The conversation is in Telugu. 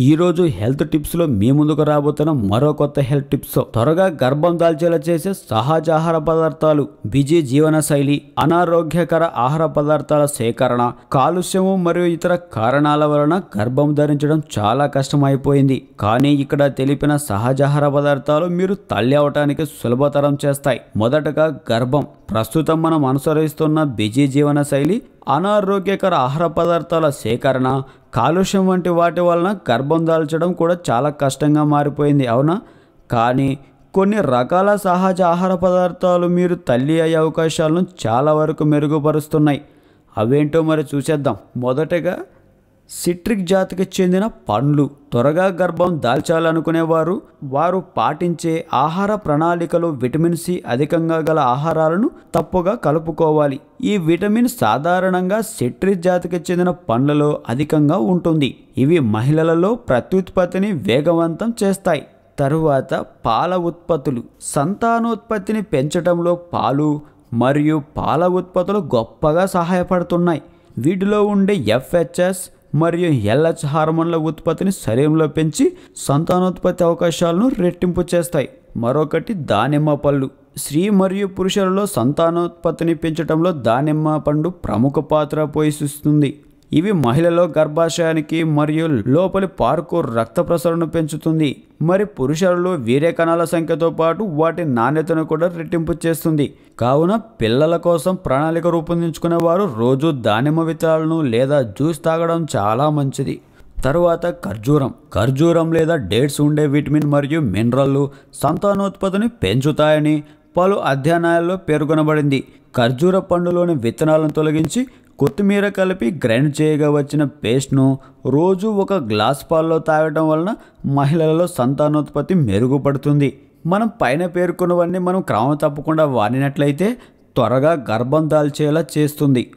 ఈరోజు హెల్త్ టిప్స్లో మీ ముందుకు రాబోతున్న మరో కొత్త హెల్త్ టిప్స్. త్వరగా గర్భం దాల్చేలా చేసే సహజ ఆహార పదార్థాలు, బిజీ జీవనశైలి, అనారోగ్యకర ఆహార పదార్థాల సేకరణ, కాలుష్యము మరియు ఇతర కారణాల వలన గర్భం ధరించడం చాలా కష్టమైపోయింది. కానీ ఇక్కడ తెలిపిన సహజ ఆహార పదార్థాలు మీరు తల్లి అవటానికి సులభతరం చేస్తాయి. మొదటగా గర్భం. ప్రస్తుతం మనం అనుసరిస్తున్న బిజీ జీవనశైలి, అనారోగ్యకర ఆహార పదార్థాల సేకరణ, కాలుష్యం వంటి వాటి వలన గర్భం దాల్చడం కూడా చాలా కష్టంగా మారిపోయింది, అవునా? కానీ కొన్ని రకాల సహజ ఆహార పదార్థాలు మీరు తల్లి అయ్యే అవకాశాలను చాలా వరకు మెరుగుపరుస్తున్నాయి. అవేంటో మరి చూసేద్దాం. మొదటగా సిట్రిక్ జాతికి చెందిన పండ్లు. త్వరగా గర్భం దాల్చాలనుకునేవారు వారు పాటించే ఆహార ప్రణాళికలో విటమిన్ సి అధికంగా గల ఆహారాలను తప్పుగా కలుపుకోవాలి. ఈ విటమిన్ సాధారణంగా సిట్రిక్ జాతికి చెందిన పండ్లలో అధికంగా ఉంటుంది. ఇవి మహిళలలో ప్రత్యుత్పత్తిని వేగవంతం చేస్తాయి. తరువాత పాల ఉత్పత్తులు. సంతానోత్పత్తిని పెంచడంలో పాలు మరియు పాల ఉత్పత్తులు గొప్పగా సహాయపడుతున్నాయి. వీటిలో ఉండే ఎఫ్హెచ్ఎస్ మరియు ఎల్హెచ్ హార్మోన్ల ఉత్పత్తిని శరీరంలో పెంచి సంతానోత్పత్తి అవకాశాలను రెట్టింపు చేస్తాయి. మరొకటి దానిమ్మ పళ్ళు. స్త్రీ మరియు పురుషులలో సంతానోత్పత్తిని పెంచడంలో దానిమ్మ పండు ప్రముఖ పాత్ర పోషిస్తుంది. ఇవి మహిళలో గర్భాశయానికి మరియు లోపలి పార్కు రక్త ప్రసరణను పెంచుతుంది. మరి పురుషులలో వీర్య కణాల సంఖ్యతో పాటు వాటి నాణ్యతను కూడా రెట్టింపు చేస్తుంది. కావున పిల్లల కోసం ప్రణాళిక రూపొందించుకునే వారు రోజు దానిమ్మ విత్తనాలను లేదా జ్యూస్ తాగడం చాలా మంచిది. తరువాత ఖర్జూరం లేదా డేట్స్ ఉండే విటమిన్ మరియు మినరల్లు సంతానోత్పత్తిని పెంచుతాయని పలు అధ్యయనాల్లో పేర్కొనబడింది. ఖర్జూర పండులోని విత్తనాలను తొలగించి కొత్తిమీర కలిపి గ్రైండ్ చేయగా వచ్చిన పేస్ట్ను రోజు ఒక గ్లాస్ పాల్లో తాగడం వలన మహిళలలో సంతానోత్పత్తి మెరుగుపడుతుంది. మనం పైన పేర్కొన్నవన్నీ మనం క్రమం తప్పకుండా వాడినట్లయితే త్వరగా గర్భం దాల్చేలా చేస్తుంది.